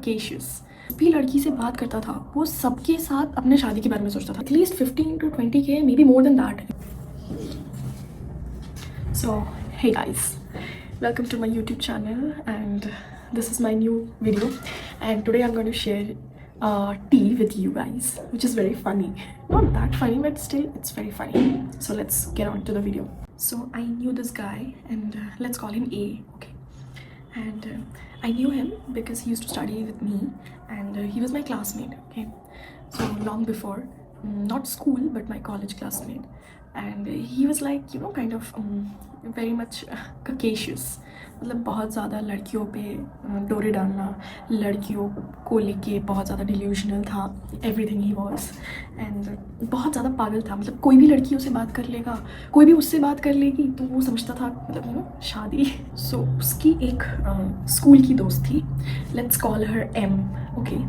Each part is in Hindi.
ककेशियस भी लड़की से बात करता था, वो सबके साथ अपने शादी के बारे में सोचता था, at least 15 to 20K, may be more than that. So hey guys, welcome to my YouTube channel and this is my new video and today I'm going to share tea with you guys, which is very funny. Not that funny, but still it's very funny. So let's get on to the video. So I knew this guy and let's call him A, okay? And I knew him because he used to study with me and he was my classmate, okay? So long before, not school but my college classmate. And he was like, you know, kind of very much caucasious. मतलब बहुत ज़्यादा लड़कियों पे डोरे डालना, लड़कियों को लेके बहुत ज़्यादा डिल्यूशनल था, एवरीथिंग ही वॉज. एंड बहुत ज़्यादा पागल था. मतलब कोई भी लड़की उससे बात कर लेगा, कोई भी उससे बात कर लेगी तो वो समझता था मतलब यू नो शादी. सो उसकी एक स्कूल की दोस्त थी, let's call her M, okay.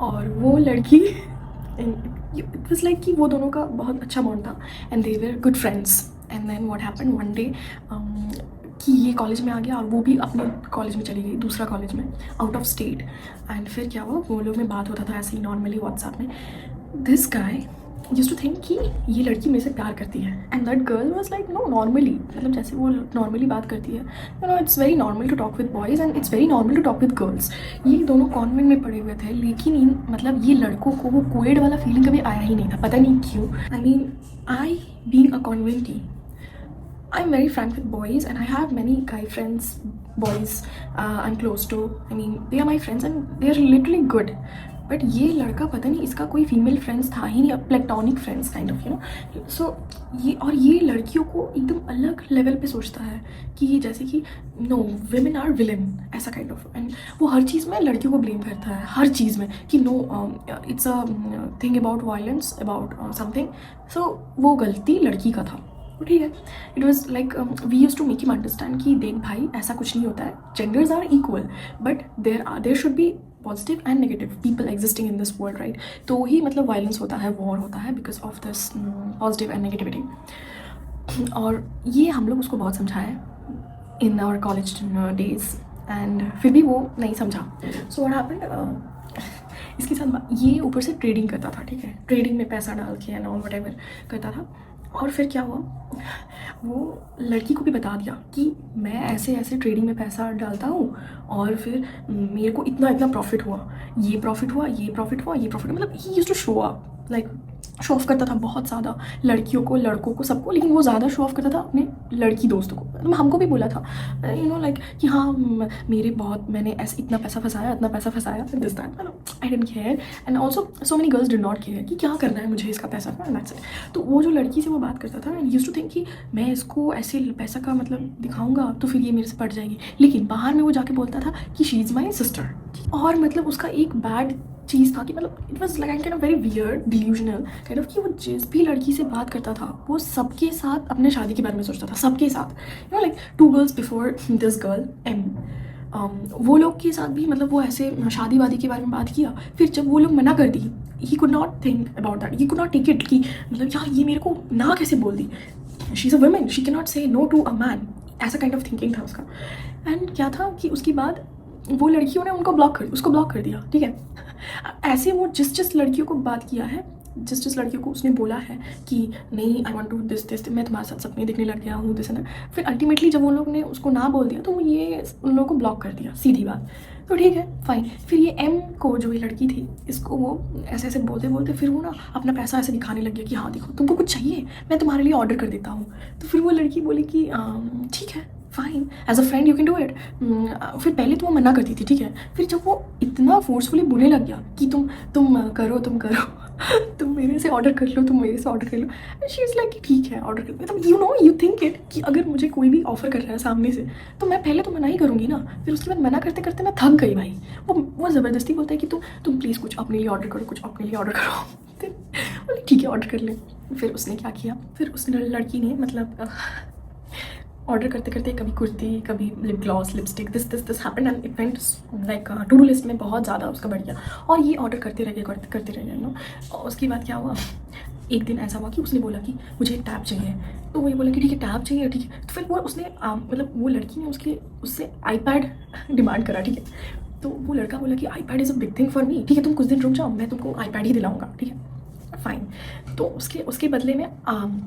और वो लड़की इट वाज लाइक कि वो दोनों का बहुत अच्छा बॉन्ड था and they were good friends. And then what happened one day कि ये कॉलेज में आ गया और वो भी अपने कॉलेज में चली गई, दूसरा कॉलेज में आउट ऑफ स्टेट. एंड फिर क्या हुआ, वो लोग में बात होता था ऐसे ही नॉर्मली व्हाट्सएप में. This guy used to think कि ये लड़की मेरे से प्यार करती है and that girl was like no normally, मतलब जैसे वो नॉर्मली बात करती है, you know it's very normal to talk with boys and it's very normal to talk with girls. ये दोनों कॉन्वेंट में पढ़े हुए थे लेकिन इन मतलब ये लड़कों को वो कोएड वाला फीलिंग कभी आया ही नहीं था, पता नहीं क्यों. I mean I being a कॉन्वेंटी, I'm very frank with boys and I have many guy friends, boys I'm close to. I mean they are my friends and they are literally good. But ये लड़का पता नहीं इसका कोई फीमेल फ्रेंड्स था ही नहीं, platonic friends kind of, you know. So ये लड़कियों को एकदम अलग लेवल पे सोचता है कि जैसे कि नो विमेन आर विलन ऐसा काइंड ऑफ. एंड वो हर चीज़ में लड़कियों को ब्लेम करता है, हर चीज़ में कि no it's a thing about violence about something. So वो गलती लड़की का था, ठीक है. It was like we use to make him understand कि देख भाई ऐसा कुछ नहीं होता है, genders are equal but there should be positive and negative people existing in this world, right. तो ही मतलब वायलेंस होता है, वॉर होता है because of this positive and negativity. और ये हम लोग उसको बहुत समझाए in our college days and फिर भी वो नहीं समझा. सो व्हाट हैपेंड, इसके साथ ये ऊपर से ट्रेडिंग करता था, ठीक है, ट्रेडिंग में पैसा डाल के एंड ऑल व्हाटएवर करता था. और फिर क्या हुआ, वो लड़की को भी बता दिया कि मैं ऐसे ऐसे ट्रेडिंग में पैसा डालता हूँ और फिर मेरे को इतना इतना प्रॉफिट हुआ, ये प्रॉफिट हुआ, ये प्रॉफिट हुआ, ये प्रॉफिट. मतलब ही used to show up, like show off करता था बहुत ज़्यादा लड़कियों को, लड़कों को, सबको. लेकिन वो ज़्यादा शो ऑफ करता था अपने लड़की दोस्तों को. मतलब हमको भी बोला था यू नो लाइक कि हाँ मेरे बहुत मैंने ऐसे इतना पैसा फंसाया, इतना पैसा फंसाया, this that. I didn't care and also so many girls did not care कि क्या करना है मुझे इसका पैसा का, दैट्स इट. तो वो जो लड़की से वो बात करता था एंड यूज्ड टू थिंक कि मैं इसको ऐसे पैसा का मतलब दिखाऊंगा तो फिर ये मेरे से पट जाएगी. लेकिन बाहर में वो जाके बोलता था कि शी इज़ माई सिस्टर. और मतलब उसका एक बैड चीज़ था कि मतलब it was like kind of very weird delusional kind of कि वो जिस भी लड़की से बात करता था वो सबके साथ अपने शादी के बारे में सोचता था, सबके साथ. You know like 2 girls before this girl M, वो लोग के साथ भी मतलब वो ऐसे शादी वादी के बारे में बात किया. फिर जब वो लोग मना कर दी, he could not think about that, he could not take it कि मतलब यार ये मेरे को ना कैसे बोल दी, she is a women, she can not say no to a man, ऐसा काइंड ऑफ थिंकिंग था उसका. एंड क्या था कि उसके बाद वो लड़कियों ने उसको ब्लॉक कर दिया, ठीक है. ऐसे वो जिस लड़कियों को बात किया है, जिस लड़कियों को उसने बोला है कि नहीं आई वांट टू दिस मैं तुम्हारे साथ सपने देखने लग गया हूँ, दिस एंड फिर अल्टीमेटली जब उन लोग ने उसको ना बोल दिया तो ये उन लोगों को ब्लॉक कर दिया, सीधी बात. तो ठीक है फाइन. फिर ये एम को जो ये लड़की थी इसको वो ऐसे ऐसे बोलते बोलते फिर वो ना अपना पैसा ऐसे दिखाने लग गया कि हाँ देखो तुमको कुछ चाहिए मैं तुम्हारे लिए ऑर्डर कर देता हूँ. तो फिर वो लड़की बोली कि ठीक है fine, as a friend you can do it. फिर पहले तो वो मना करती थी, ठीक है. फिर जब वो इतना फोर्सफुली बोलने लग गया कि तुम करो तुम मेरे से ऑर्डर कर लो, तुम मेरे से ऑर्डर कर लो, शी इज़ लाइक ठीक है ऑर्डर कर. मतलब you know you think it कि अगर मुझे कोई भी ऑफर कर रहा है सामने से तो मैं पहले तो मना ही करूँगी ना. फिर उसके बाद मना करते करते मैं थक गई भाई. वो ज़बरदस्ती बोलता है कि तुम प्लीज़ कुछ अपने लिए ऑर्डर करो, कुछ अपने लिए ऑर्डर करो. बोले ठीक है ऑर्डर कर ले. फिर उसने क्या किया, फिर उस लड़की ने मतलब ऑर्डर करते करते कभी कुर्ती, कभी lip gloss, lipstick, this happened and it went like to do list में बहुत ज़्यादा उसका बढ़ गया. और ये ऑर्डर करते रह गया नो. उसके बाद क्या हुआ, एक दिन ऐसा हुआ कि उसने बोला कि मुझे एक टैब चाहिए. तो वही बोला कि ठीक है टैब चाहिए, ठीक है. तो फिर वो उसने मतलब वो लड़की ने उससे आईपैड डिमांड करा, ठीक है. तो वो लड़का बोला कि iPad is a big thing for me, ठीक है तुम कुछ दिन रुक जाओ, मैं तुमको iPad ही दिलाऊंगा, ठीक है फाइन। तो उसके बदले में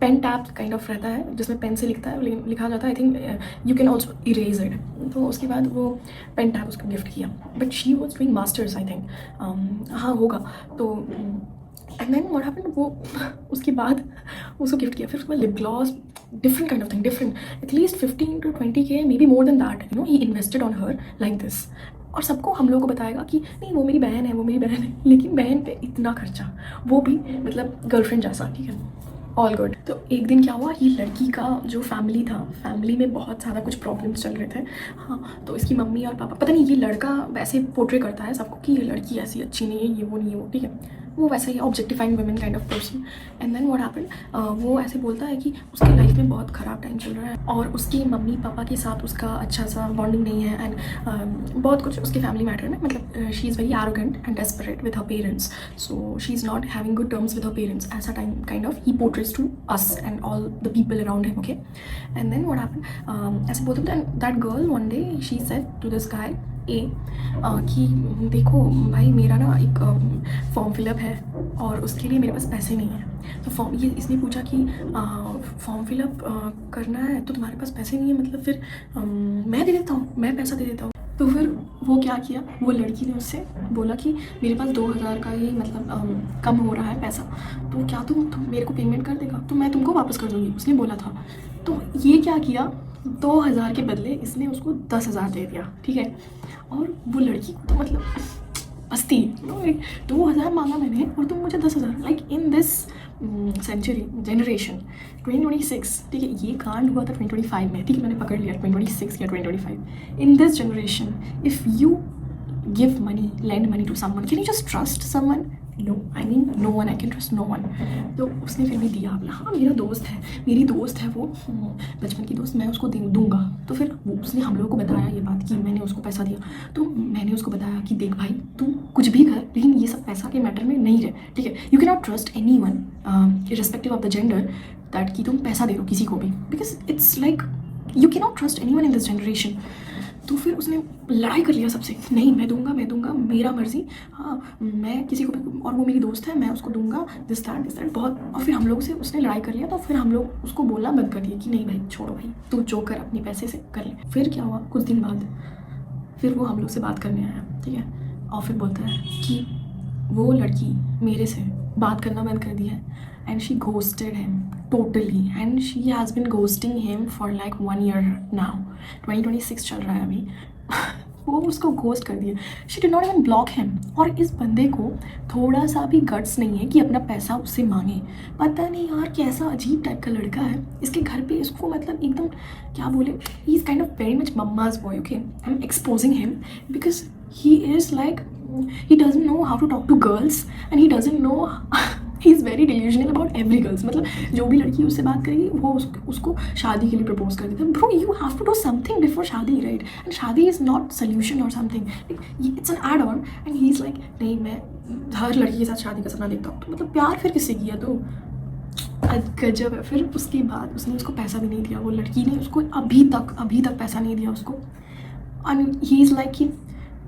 पेन टैप काइंड ऑफ रहता है जिसमें पेन से लिखता है, लिखा जाता है, I think you can also erase it. तो उसके बाद वो पेन टैप उसको गिफ्ट किया, but she was doing masters I think, हाँ होगा। तो एंड देन व्हाट हैपेंड, वो उसके बाद उसको गिफ्ट किया, फिर उसके बाद lip gloss, different kind of thing, different at least 15 to 20K, may be more than that, you know, he invested on her like this. और सबको हम लोगों को बताएगा कि नहीं वो मेरी बहन है, वो मेरी बहन है, लेकिन बहन पे इतना खर्चा, वो भी मतलब गर्लफ्रेंड जैसा, ठीक है ऑल गुड। तो एक दिन क्या हुआ, ये लड़की का जो फैमिली था, फैमिली में बहुत ज़्यादा कुछ प्रॉब्लम्स चल रहे थे, हाँ। तो इसकी मम्मी और पापा, पता नहीं ये लड़का वैसे पोर्ट्रे करता है सबको कि ये लड़की ऐसी अच्छी नहीं है, ये वो नहीं है वो, ठीक है वो वैसा ही objectifying women kind of person. And then what happened, वो ऐसे बोलता है कि उसकी लाइफ में बहुत ख़राब टाइम चल रहा है और उसकी मम्मी पापा के साथ उसका अच्छा सा बॉन्डिंग नहीं है, एंड बहुत कुछ उसके फैमिली मैटर में, मतलब she is very arrogant and desperate with her parents, so she is not having good terms with her parents, ऐसा time kind of he portrays to us and all the people around him, okay. And then what happened, ऐसे बोलते हैं that girl one day she said to this guy ए कि देखो भाई मेरा ना एक फॉर्म फिलअप है और उसके लिए मेरे पास पैसे नहीं हैं। तो फॉर्म, ये इसने पूछा कि फॉर्म फिलअप करना है तो तुम्हारे पास पैसे नहीं है, मतलब फिर मैं दे देता हूँ, मैं पैसा दे देता हूँ। तो फिर वो क्या किया, वो लड़की ने उससे बोला कि मेरे पास 2000 का ही मतलब कम हो रहा है पैसा, तो क्या तुम मेरे को पेमेंट कर देगा, तो मैं तुमको वापस कर दूँगी, उसने बोला था। तो ये क्या किया, 2000 के बदले इसने उसको 10,000 दे दिया, ठीक है। और वो लड़की को तो मतलब मस्ती, 2000 मांगा मैंने और तुम मुझे 10,000, like in this century generation 2026, ठीक है ये कांड हुआ था 2025 में, ठीक है मैंने पकड़ लिया 2026 या 2025। In this generation if you give money, lend money to someone, can you just trust someone? No, I mean no one, I can trust no one. तो उसने फिर भी दिया, बोला हाँ मेरा दोस्त है, मेरी दोस्त है वो, बचपन की दोस्त, मैं उसको दूंगा। तो फिर वो उसने हम लोगों को बताया ये बात कि मैंने उसको पैसा दिया, तो मैंने उसको बताया कि देख भाई तू कुछ भी कर लेकिन ये सब पैसा के मैटर में नहीं रहे, ठीक है। You can not trust any one irrespective of the gender that कि तुम पैसा दे दो किसी को भी, because it's like you can not trust any one in this generation. तो फिर उसने लड़ाई कर लिया सबसे, नहीं मैं दूंगा मेरा मर्जी, हाँ मैं किसी को भी, और वो मेरी दोस्त है मैं उसको दूंगा, दिस दैट बहुत। और फिर हम लोग से उसने लड़ाई कर लिया, तो फिर हम लोग उसको बोलना बंद कर दिया कि नहीं भाई छोड़ो भाई, तू जो कर अपने पैसे से कर ले। फिर क्या हुआ, कुछ दिन बाद फिर वो हम लोग से बात करने आया, ठीक है, और फिर बोलता है कि वो लड़की मेरे से बात करना बंद कर दिया है, and she ghosted him totally, and she has been ghosting him for like 1 year now, 2026 चल रहा है अभी वो उसको घोस्ट कर दिया, she did not even block him। और इस बंदे को थोड़ा सा भी गट्स नहीं है कि अपना पैसा उससे मांगे, पता नहीं यार कैसा अजीब टाइप का लड़का है। इसके घर पे इसको मतलब एकदम क्या बोले, he is kind of very much mama's boy, okay, I am exposing him because he is like he doesn't know how to talk to girls and he doesn't know he is very delusional about every girls, मतलब जो भी लड़की उससे बात करेगी वो उसको शादी के लिए प्रपोज कर देता है। Bro you have to do something before शादी, राइट, एंड शादी इज़ नॉट सोल्यूशन और something, it's an add on. And he is like नहीं मैं हर लड़की के साथ शादी का सपना देखता हूँ, तो मतलब प्यार फिर किससे किया, तो गजब है। फिर उसके बाद उसने उसको पैसा भी नहीं दिया, वो लड़की ने उसको अभी तक पैसा नहीं दिया उसको। I mean he is like कि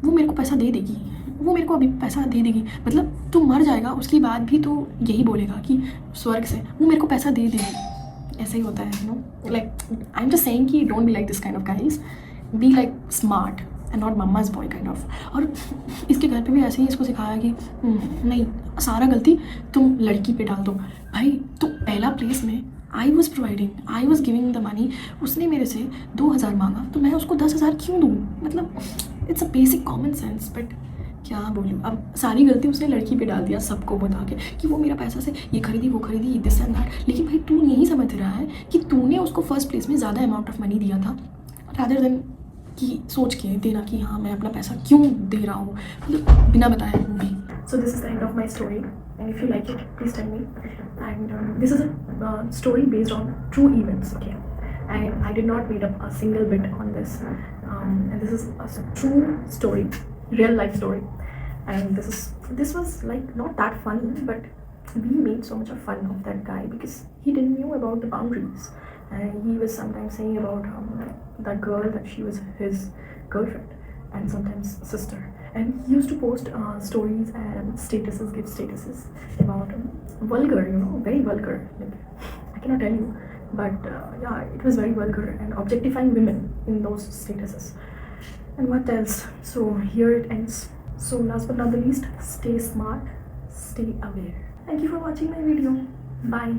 वो मेरे को पैसा दे देगी, वो मेरे को अभी पैसा दे देगी, मतलब तू मर जाएगा उसके बाद भी तो यही बोलेगा कि स्वर्ग से वो मेरे को पैसा दे देगी। ऐसा ही होता है, you know, like I am just saying कि don't be like this kind of guys, be like smart and not mamma's boy kind of. और इसके घर पे भी ऐसे ही इसको सिखाया कि नहीं सारा गलती तुम लड़की पे डाल दो। भाई तो पहला प्लेस में I was providing, I was giving the money, उसने मेरे से 2000 मांगा तो मैं उसको 10,000 क्यों दूँ, मतलब it's a basic common sense. But क्या बोलूँ, अब सारी गलती उसने लड़की पे डाल दिया सबको बता के कि वो मेरा पैसा से ये खरीदी वो खरीदी दिस एंड दैट। लेकिन भाई तू नहीं समझ रहा है कि तूने उसको फर्स्ट प्लेस में ज़्यादा अमाउंट ऑफ मनी दिया था रादर देन कि सोच के देना कि हाँ मैं अपना पैसा क्यों दे रहा हूँ, मतलब बिना बताए वो भी। So this is the end of my story and if you like it please tell me. And this is a story based on true events, okay, and I did not made up a single bit on this, and this is a true story, real life story, and this was like not that funny, but we made so much of fun of that guy because he didn't knew about the boundaries, and he was sometimes saying about that girl that she was his girlfriend and sometimes sister, and he used to post stories and statuses, give statuses about vulgar, you know, very vulgar. Like, I cannot tell you, but yeah, it was very vulgar and objectifying women in those statuses. And what else? So here it ends. So last but not the least, stay smart, stay aware. Thank you for watching my video. Bye.